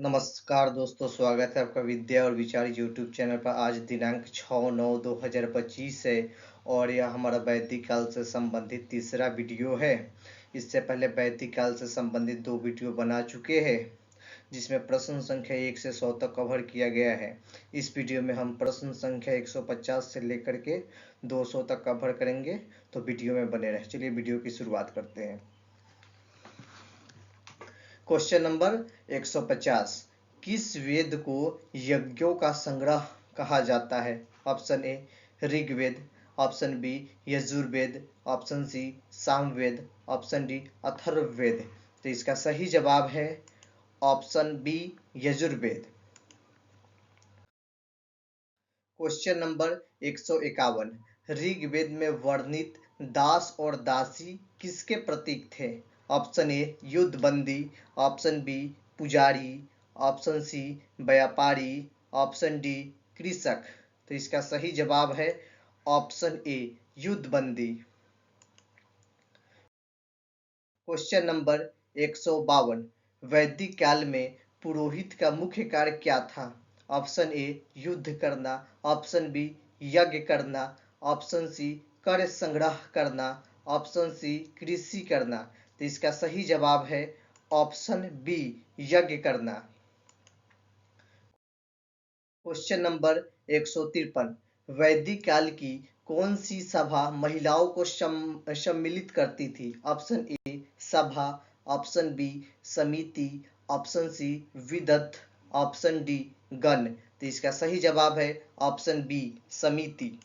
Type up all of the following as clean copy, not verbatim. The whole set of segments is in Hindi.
नमस्कार दोस्तों, स्वागत है आपका विद्या और विचार यूट्यूब चैनल पर। आज दिनांक 6/9/2025 है और यह हमारा वैदिक काल से संबंधित तीसरा वीडियो है। इससे पहले वैदिक काल से संबंधित 2 वीडियो बना चुके हैं, जिसमें प्रश्न संख्या 1 से 100 तक कवर किया गया है। इस वीडियो में हम प्रश्न संख्या 150 से लेकर के 200 तक कवर करेंगे, तो वीडियो में बने रहे। चलिए वीडियो की शुरुआत करते हैं। Question number 150। किस वेद को यज्ञों का संग्रह कहा जाता है? Option A Rigveda, option B Yajurveda, option C Samaveda, option D Atharvaveda. तो इसका सही जवाब है option B Yajurveda. Question number 151। ऋग्वेद में वर्णित दास और दासी किसके प्रतीक थे? ऑप्शन ए युद्धबंदी, ऑप्शन बी पुजारी, ऑप्शन सी व्यापारी, ऑप्शन डी कृषक। तो इसका सही जवाब है ऑप्शन ए युद्धबंदी। Question number 152। वैदिक काल में पुरोहित का मुख्य कार्य क्या था? ऑप्शन ए युद्ध करना, ऑप्शन बी यज्ञ करना, ऑप्शन सी कर संग्रह करना, ऑप्शन सी कृषि करना। तो इसका सही जवाब है ऑप्शन बी यज्ञ करना। Question number 153। वैदिक काल की कौन सी सभा महिलाओं को सम्मिलित करती थी? ऑप्शन ए सभा, ऑप्शन बी समिति, ऑप्शन सी विदत, ऑप्शन डी गण। तो इसका सही जवाब है ऑप्शन बी समिति।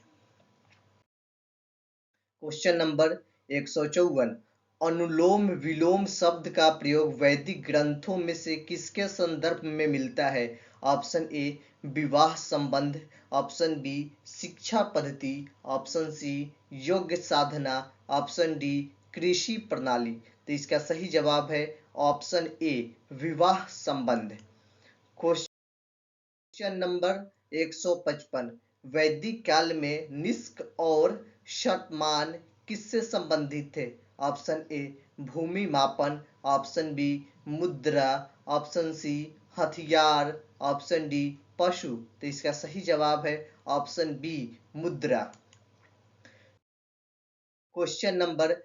Question number 154। अनुलोम विलोम शब्द का प्रयोग वैदिक ग्रंथों में से किसके संदर्भ में मिलता है? ऑप्शन ए विवाह संबंध, ऑप्शन बी शिक्षा पद्धति, ऑप्शन सी योग्य साधना, ऑप्शन डी कृषि प्रणाली। तो इसका सही जवाब है ऑप्शन ए विवाह संबंध। Question number 155। वैदिक काल में निष्क और शतमान किससे संबंधित थे? ऑप्शन ए भूमि मापन, ऑप्शन बी मुद्रा, ऑप्शन सी हथियार, ऑप्शन डी पशु। तो इसका सही जवाब है ऑप्शन बी मुद्रा। Question number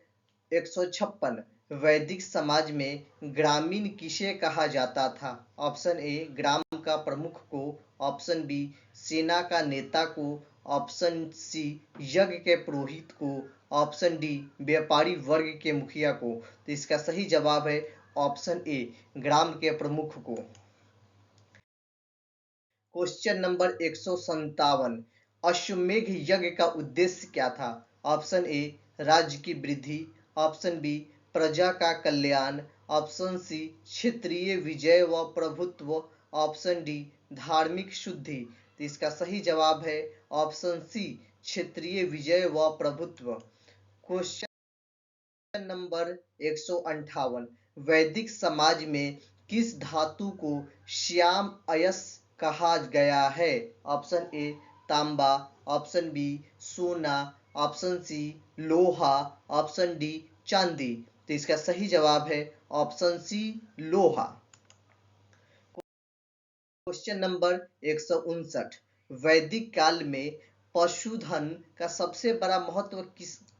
156। वैदिक समाज में ग्रामीण किसे कहा जाता था? ऑप्शन ए ग्राम का प्रमुख को, ऑप्शन बी सेना का नेता को, ऑप्शन सी यज्ञ के पुरोहित को, ऑप्शन डी व्यापारी वर्ग के मुखिया को। तो इसका सही जवाब है ऑप्शन ए ग्राम के प्रमुख को। Question number 157। अश्वमेघ यज्ञ का उद्देश्य क्या था? ऑप्शन ए राज्य की वृद्धि, ऑप्शन बी प्रजा का कल्याण, ऑप्शन सी क्षेत्रीय विजय व प्रभुत्व, ऑप्शन डी धार्मिक शुद्धि। तो इसका सही जवाब है ऑप्शन सी क्षेत्रीय विजय व प्रभुत्व। Question number 158। वैदिक समाज में किस धातु को श्याम अयस कहा गया है? ऑप्शन ए तांबा, ऑप्शन बी सोना, ऑप्शन सी लोहा, ऑप्शन डी चांदी। तो इसका सही जवाब है ऑप्शन सी लोहा। Question number 159। वैदिक काल में पशुधन का सबसे बड़ा महत्व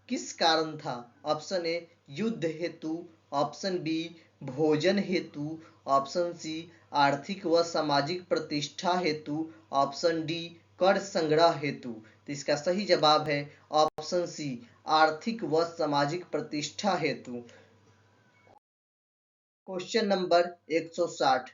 किस कारण था? ऑप्शन ए युद्ध हेतु, ऑप्शन बी भोजन हेतु, ऑप्शन सी आर्थिक व सामाजिक प्रतिष्ठा हेतु, ऑप्शन डी कर संग्रह हेतु। तो इसका सही जवाब है ऑप्शन सी आर्थिक व सामाजिक प्रतिष्ठा हेतु। Question number 160।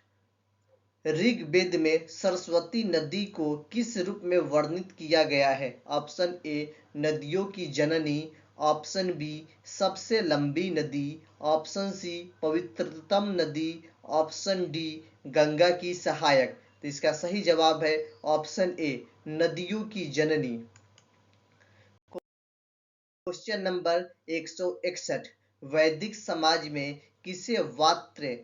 ऋग्वेद में सरस्वती नदी को किस रूप में वर्णित किया गया है? ऑप्शन ए नदियों की जननी, ऑप्शन बी सबसे लंबी नदी, ऑप्शन सी पवित्रतम नदी, ऑप्शन डी गंगा की सहायक। तो इसका सही जवाब है ऑप्शन ए नदियों की जननी। Question number 161। वैदिक समाज में किसे वात्र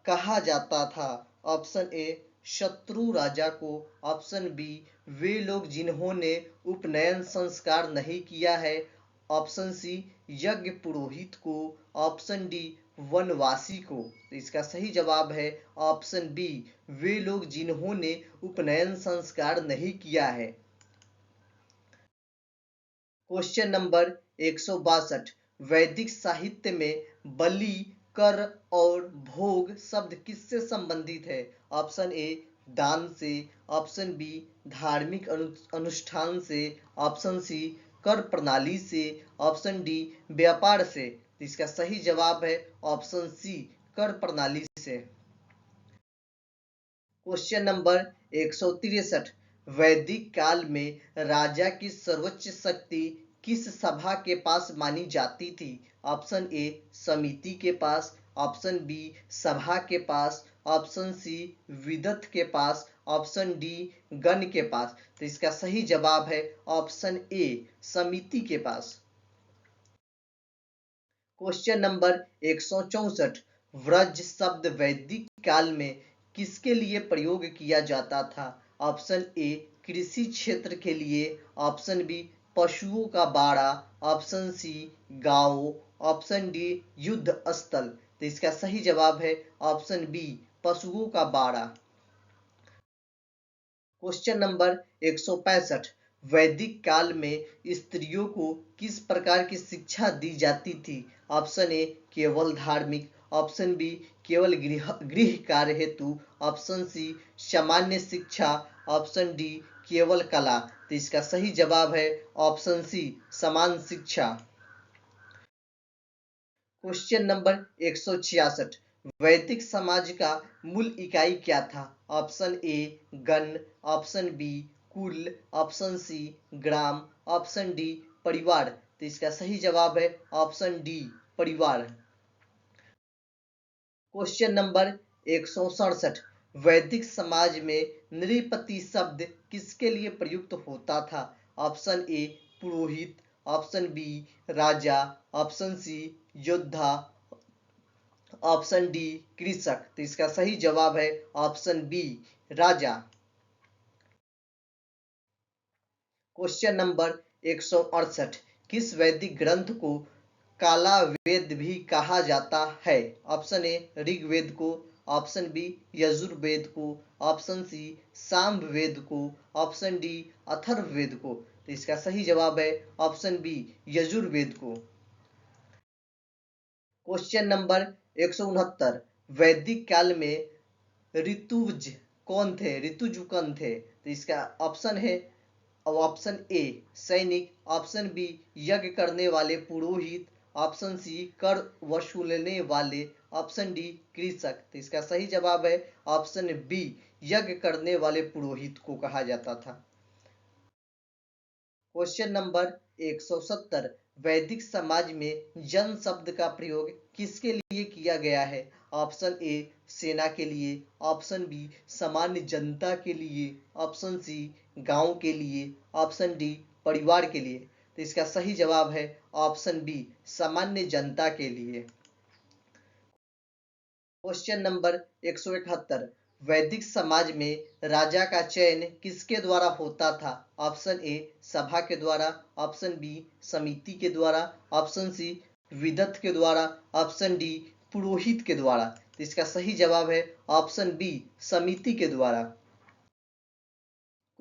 कहा जाता था? ऑप्शन ए शत्रु राजा को, ऑप्शन बी वे लोग जिन्होंने उपनयन संस्कार नहीं किया है, ऑप्शन सी यज्ञ पुरोहित को, ऑप्शन डी वनवासी को। तो इसका सही जवाब है ऑप्शन बी, वे लोग जिन्होंने उपनयन संस्कार नहीं किया है। क्वेश्चन नंबर 162, वैदिक साहित्य में बलि, कर और भोग शब्द किससे संबंधित है? ऑप्शन ए, दान से, ऑप्शन बी, धार्मिक अनुष्ठान से, ऑप्शन सी, कर प्रणाली से, ऑप्शन डी, व्यापार से। इसका सही जवाब है ऑप्शन सी, कर प्रणाली से। क्वेश्चन नंबर 163, वैदिक काल में राजा की सर्वोच्च शक्ति किस सभा के पास मानी जाती थी? ऑप्शन ए, समिति के पास, ऑप्शन बी, सभा के पास, ऑप्शन सी, विदत के पास, ऑप्शन डी, गण के पास। तो इसका सही जवाब है ऑप्शन ए, समिति के पास। क्वेश्चन नंबर 164, व्रज शब्द वैदिक काल में किसके लिए प्रयोग किया जाता था? ऑप्शन ए, कृषि क्षेत्र के लिए, ऑप्शन बी, पशुओं का बाड़ा, ऑप्शन सी, गांव, ऑप्शन डी, युद्ध स्थल। तो इसका सही जवाब है ऑप्शन बी, पशुओं का बाड़ा। क्वेश्चन नंबर 165, वैदिक काल में स्त्रियों को किस प्रकार की शिक्षा दी जाती थी? ऑप्शन ए, केवल धार्मिक, ऑप्शन बी, केवल गृह कार्य हेतु, ऑप्शन सी, सामान्य शिक्षा, ऑप्शन डी, केवल कला। तो इसका सही जवाब है ऑप्शन सी, समान शिक्षा। क्वेश्चन नंबर 166, वैदिक समाज का मूल इकाई क्या था? ऑप्शन ए, गण, ऑप्शन बी, कुल, ऑप्शन सी, ग्राम, ऑप्शन डी, परिवार। तो इसका सही जवाब है ऑप्शन डी, परिवार। क्वेश्चन नंबर 167, वैदिक समाज में नृपति शब्द किसके लिए प्रयुक्त होता था? ऑप्शन ए, पुरोहित, ऑप्शन बी, राजा, ऑप्शन सी, योद्धा, ऑप्शन डी, कृषक। तो इसका सही जवाब है ऑप्शन बी, राजा। क्वेश्चन नंबर 168, किस वैदिक ग्रंथ को काला वेद भी कहा जाता है? ऑप्शन ए, ऋग्वेद को, ऑप्शन बी, यजुर्वेद को, ऑप्शन सी, सामवेद को, ऑप्शन डी, अथर्ववेद को। तो इसका सही जवाब है ऑप्शन बी, यजुर्वेद को। क्वेश्चन नंबर 169, वैदिक काल में ऋतुज कौन थे? ऋतुज कौन थे? तो इसका ऑप्शन है ऑप्शन ए, सैनिक, ऑप्शन बी, यज्ञ करने वाले पुरोहित, ऑप्शन सी, कर वसूलने वाले, ऑप्शन डी, कृषक। तो इसका सही जवाब है ऑप्शन बी, यज्ञ करने वाले पुरोहित को कहा जाता था। क्वेश्चन नंबर 170, वैदिक समाज में जन शब्द का प्रयोग किसके लिए किया गया है? ऑप्शन ए, सेना के लिए, ऑप्शन बी, सामान्य जनता के लिए, ऑप्शन सी, गांव के लिए, ऑप्शन डी, परिवार के लिए। तो इसका सही जवाब है ऑप्शन बी, सामान्य जनता के लिए। क्वेश्चन नंबर 171, वैदिक समाज में राजा का चयन किसके द्वारा होता था? ऑप्शन ए, सभा के द्वारा, ऑप्शन बी, समिति के द्वारा, ऑप्शन सी, विदत के द्वारा, ऑप्शन डी, पुरोहित के द्वारा। तो इसका सही जवाब है ऑप्शन बी, समिति के द्वारा।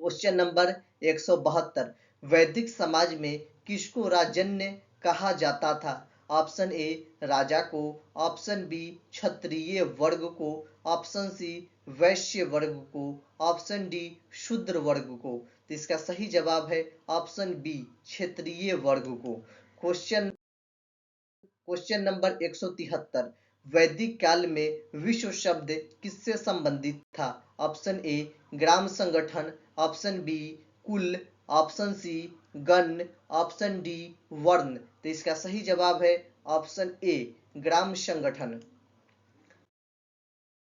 क्वेश्चन नंबर 172, वैदिक समाज में किसको राजन्य कहा जाता था? ऑप्शन ए, राजा को, ऑप्शन बी, क्षत्रिय वर्ग को, ऑप्शन सी, वैश्य वर्ग को, ऑप्शन डी, शूद्र वर्ग को। तो इसका सही जवाब है ऑप्शन बी, क्षेत्रीय वर्ग को। क्वेश्चन नंबर 173, वैदिक काल में विश्व शब्द किससे संबंधित था? ऑप्शन ए, ग्राम संगठन, ऑप्शन बी, कुल, ऑप्शन सी, गण, ऑप्शन डी, वर्ण। तो इसका सही जवाब है ऑप्शन ए, ग्राम संगठन।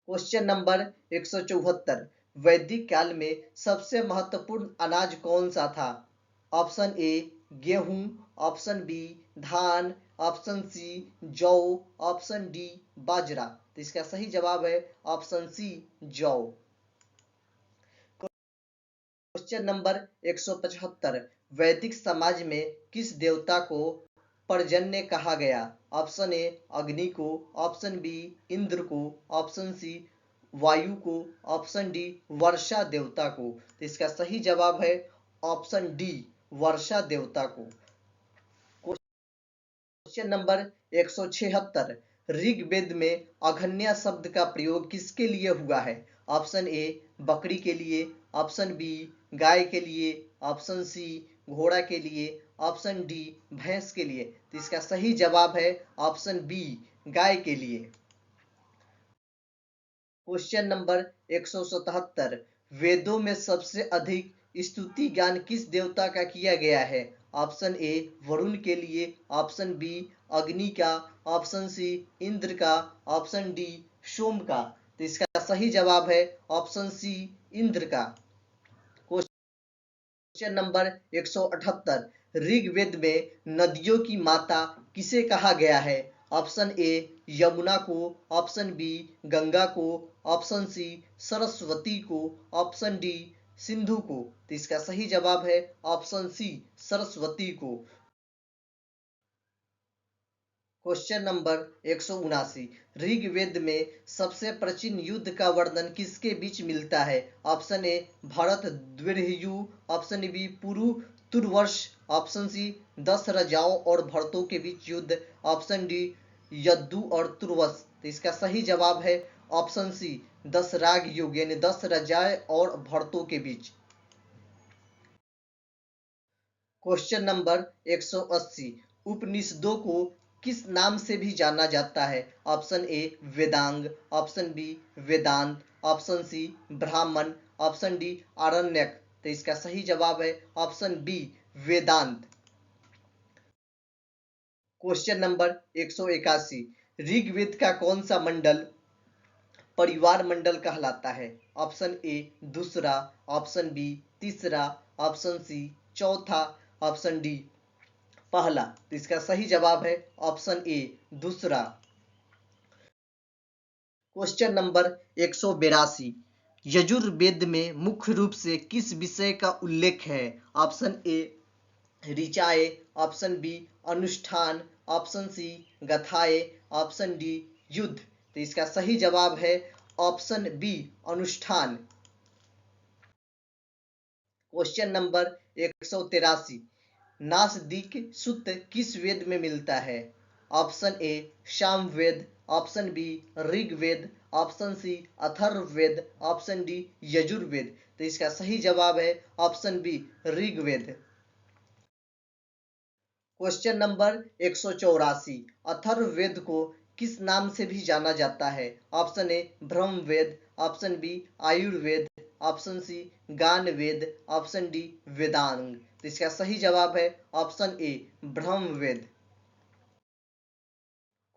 क्वेश्चन नंबर 174, वैदिक काल में सबसे महत्वपूर्ण अनाज कौन सा था? ऑप्शन ए, गेहूं, ऑप्शन बी, धान, ऑप्शन सी, जौ, ऑप्शन डी, बाजरा। तो इसका सही जवाब है ऑप्शन सी, जौ। क्वेश्चन नंबर 175, वैदिक समाज में किस देवता को पर्जन्य कहा गया? ऑप्शन ए अग्नि को, ऑप्शन बी इंद्र को, ऑप्शन सी वायु को, ऑप्शन डी वर्षा देवता को। तो इसका सही जवाब है ऑप्शन डी वर्षा देवता को। क्वेश्चन नंबर 176, ऋग्वेद में अघन्या शब्द का प्रयोग किसके लिए हुआ है? ऑप्शन ए बकरी के लिए, ऑप्शन बी गाय के लिए, ऑप्शन सी घोड़ा के लिए, ऑप्शन डी भैंस के लिए। तो इसका सही जवाब है ऑप्शन बी गाय के लिए। क्वेश्चन नंबर 177, वेदों में सबसे अधिक स्तुति गान किस देवता का किया गया है? ऑप्शन ए वरुण के लिए, ऑप्शन बी अग्नि का, ऑप्शन सी इंद्र का, ऑप्शन डी सोम का। तो इसका सही जवाब है ऑप्शन सी इंद्र का। क्वेश्चन नंबर 178, ऋग्वेद में नदियों की माता किसे कहा गया है? ऑप्शन ए यमुना को, ऑप्शन बी गंगा को, ऑप्शन सी सरस्वती को, ऑप्शन डी सिंधु को। तो इसका सही जवाब है ऑप्शन सी सरस्वती को। क्वेश्चन नंबर 179, ऋग्वेद में सबसे प्राचीन युद्ध का वर्णन किसके बीच मिलता है? ऑप्शन ए भरत द्विरयु, option B Puru Turvasha, option C 10 राजाओं और भरतों के बीच युद्ध, ऑप्शन डी यद्दु और तुर्वस। तो इसका सही जवाब है ऑप्शन सी 10 राग युग यानी 10 राजाएं और भरतों के बीच। क्वेश्चन नंबर 180, उपनिषदों को किस नाम से भी जाना जाता है? ऑप्शन ए वेदांग, ऑप्शन बी वेदांत, ऑप्शन सी ब्राह्मण, ऑप्शन डी आरण्यक। तो इसका सही जवाब है ऑप्शन बी वेदांत। क्वेश्चन नंबर 181, ऋग्वेद का कौन सा मंडल परिवार मंडल कहलाता है? ऑप्शन ए दूसरा, ऑप्शन बी तीसरा, ऑप्शन सी चौथा, ऑप्शन डी पहला। तो इसका सही जवाब है ऑप्शन ए दूसरा। क्वेश्चन नंबर 182, यजुर्वेद में मुख्य रूप से किस विषय का उल्लेख है? ऑप्शन ए ऋचाएं, ऑप्शन बी अनुष्ठान, ऑप्शन सी गाथाएं, ऑप्शन डी युद्ध। तो इसका सही जवाब है ऑप्शन बी अनुष्ठान। क्वेश्चन नंबर 183, नासदीक सूत्र किस वेद में मिलता है? Option A Samaveda, option B Rigveda, option C Atharvaveda, option D Yajurveda. तो इसका सही जवाब है option B Rigveda. Question number 184, Atharvaveda को किस नाम से भी जाना जाता है? Option A Brahmaveda, option B Ayurveda, option C Ganaveda, option D Vedanga. तो इसका सही जवाब है option A Brahmaveda.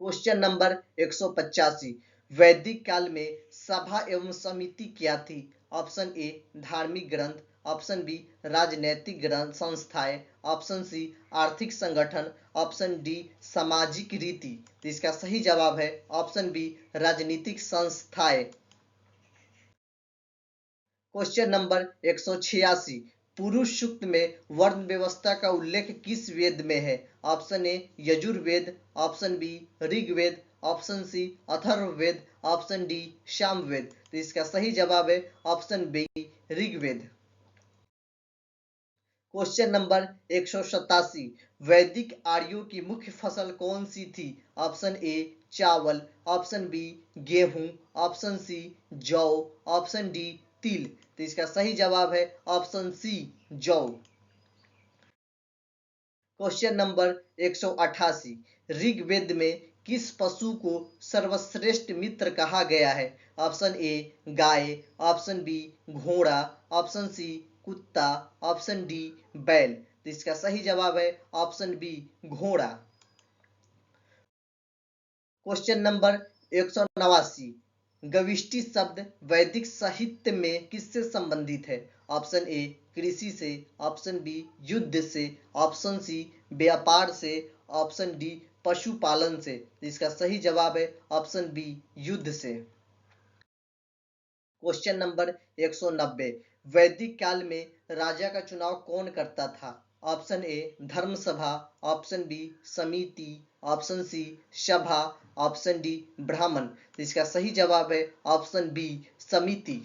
Question number 185, वैदिक काल में सभा एवं समिति क्या थी? ऑप्शन ए धार्मिक ग्रंथ, ऑप्शन बी राजनैतिक ग्रंथ संस्थाएं, ऑप्शन सी आर्थिक संगठन, ऑप्शन डी सामाजिक रीति। तो इसका सही जवाब है ऑप्शन बी राजनीतिक संस्थाएं। क्वेश्चन नंबर 186, पुरुष सूक्त में वर्ण व्यवस्था का उल्लेख किस वेद में है? Option A Yajurveda, option B Rigveda, option C Atharvaveda, option D Samaveda. तो इसका सही जवाब है option B Rigveda. Question number 187, वैदिक आर्यों की मुख्य फसल कौन सी थी? ऑप्शन ए चावल, ऑप्शन बी गेहूं, ऑप्शन सी जौ, ऑप्शन डी तिल। तो इसका सही जवाब है ऑप्शन सी जौ। क्वेश्चन नंबर 188, ऋग्वेद में किस पशु को सर्वश्रेष्ठ मित्र कहा गया है? ऑप्शन ए गाय, ऑप्शन बी घोड़ा, ऑप्शन सी कुत्ता, ऑप्शन डी बैल। तो इसका सही जवाब है ऑप्शन बी घोड़ा। क्वेश्चन नंबर 189, गविष्टि शब्द वैदिक साहित्य में किससे संबंधित है? ऑप्शन ए कृषि से, ऑप्शन बी युद्ध से, ऑप्शन सी व्यापार से, ऑप्शन डी पशुपालन से। इसका सही जवाब है ऑप्शन बी युद्ध से। क्वेश्चन नंबर 190, वैदिक काल में राजा का चुनाव कौन करता था? ऑप्शन ए धर्म सभा, ऑप्शन बी समिति, ऑप्शन सी सभा, ऑप्शन डी ब्राह्मण। तो इसका सही जवाब है ऑप्शन बी समिति।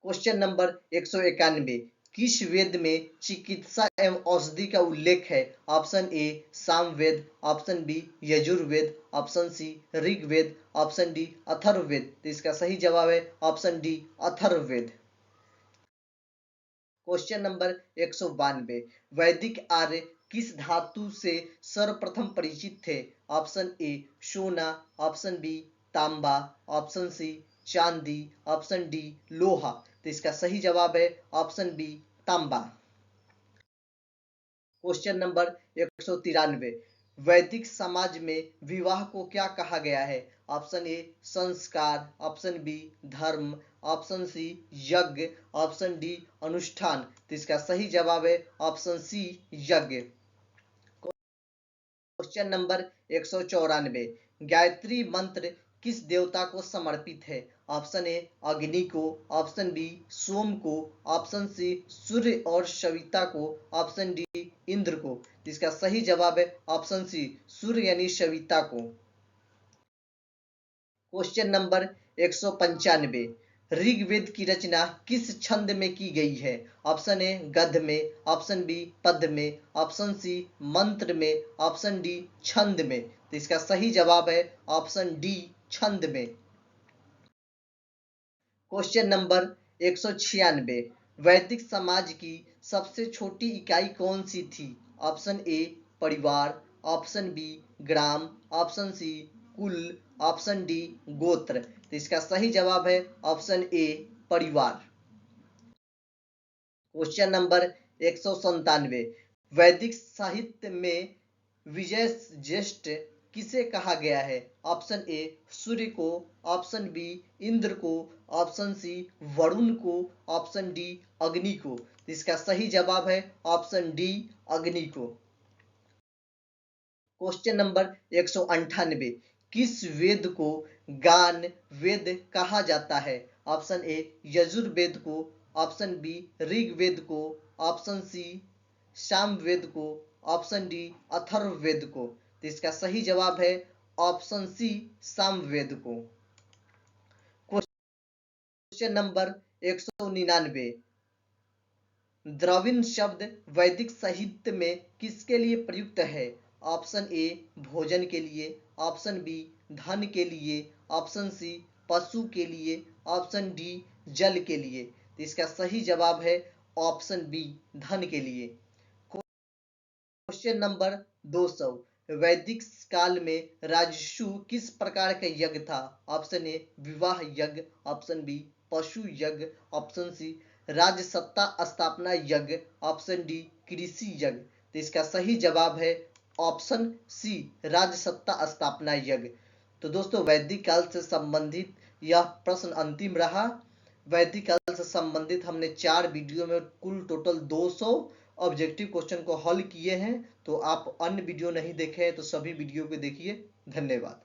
क्वेश्चन नंबर 191, किस वेद में चिकित्सा एवं औषधि का उल्लेख है? Option A Samaveda, option B Yajurveda, option C Rigveda, option D Atharvaveda. तो इसका सही जवाब है option D Atharvaveda. Question number 192, वैदिक आर्य किस धातु से सर्वप्रथम परिचित थे? ऑप्शन ए सोना, ऑप्शन बी तांबा, ऑप्शन सी चांदी, ऑप्शन डी लोहा। तो इसका सही जवाब है ऑप्शन बी तांबा। क्वेश्चन नंबर 193, वैदिक समाज में विवाह को क्या कहा गया है? ऑप्शन ए संस्कार, ऑप्शन बी धर्म, ऑप्शन सी यज्ञ, ऑप्शन डी अनुष्ठान। तो इसका सही जवाब है ऑप्शन सी यज्ञ। क्वेश्चन नंबर 194, गायत्री मंत्र किस देवता को समर्पित है? ऑप्शन ए अग्नि को, ऑप्शन बी सोम को, ऑप्शन सी सूर्य और सविता को, ऑप्शन डी इंद्र को। इसका सही जवाब है ऑप्शन सी सूर्य यानी सविता को। क्वेश्चन नंबर 195, ऋग्वेद की रचना किस छंद में की गई है? ऑप्शन ए गद्य में, ऑप्शन बी पद्य में, ऑप्शन सी मंत्र में, ऑप्शन डी छंद में। तो इसका सही जवाब है ऑप्शन डी छंद में। क्वेश्चन नंबर 196, वैदिक समाज की सबसे छोटी इकाई कौन सी थी? ऑप्शन ए परिवार, ऑप्शन बी ग्राम, ऑप्शन सी कुल, ऑप्शन डी गोत्र। तो इसका सही जवाब है ऑप्शन ए परिवार। क्वेश्चन नंबर 197, वैदिक साहित्य में विजय ज्येष्ठ किसे कहा गया है? ऑप्शन ए सूर्य को, ऑप्शन बी इंद्र को, ऑप्शन सी वरुण को, ऑप्शन डी अग्नि को। इसका सही जवाब है ऑप्शन डी अग्नि को। क्वेश्चन नंबर 198, किस वेद को गान वेद कहा जाता है? ऑप्शन ए यजुर्वेद को, ऑप्शन बी ऋग्वेद को, ऑप्शन सी सामवेद को, ऑप्शन डी अथर्ववेद को। तो इसका सही जवाब है ऑप्शन सी सामवेद को। क्वेश्चन नंबर 199, द्रविड़ शब्द वैदिक साहित्य में किसके लिए प्रयुक्त है? ऑप्शन ए भोजन के लिए, ऑप्शन बी धन के लिए, ऑप्शन सी पशु के लिए, ऑप्शन डी जल के लिए। तो इसका सही जवाब है ऑप्शन बी धन के लिए। क्वेश्चन नंबर 200, वैदिक काल में राजसु किस प्रकार का यज्ञ था? ऑप्शन ए विवाह यज्ञ, ऑप्शन बी पशु यज्ञ, ऑप्शन सी राजसत्ता स्थापना यज्ञ, ऑप्शन डी कृषि यज्ञ। तो इसका सही जवाब है ऑप्शन सी राजसत्ता स्थापना यज्ञ। तो दोस्तों वैदिक काल से संबंधित यह प्रश्न अंतिम रहा। वैदिक काल से संबंधित हमने 4 वीडियो में कुल टोटल 200 ऑब्जेक्टिव क्वेश्चन को हल किए हैं। तो आप अन्य वीडियो नहीं देखे हैं तो सभी वीडियो को देखिए। धन्यवाद।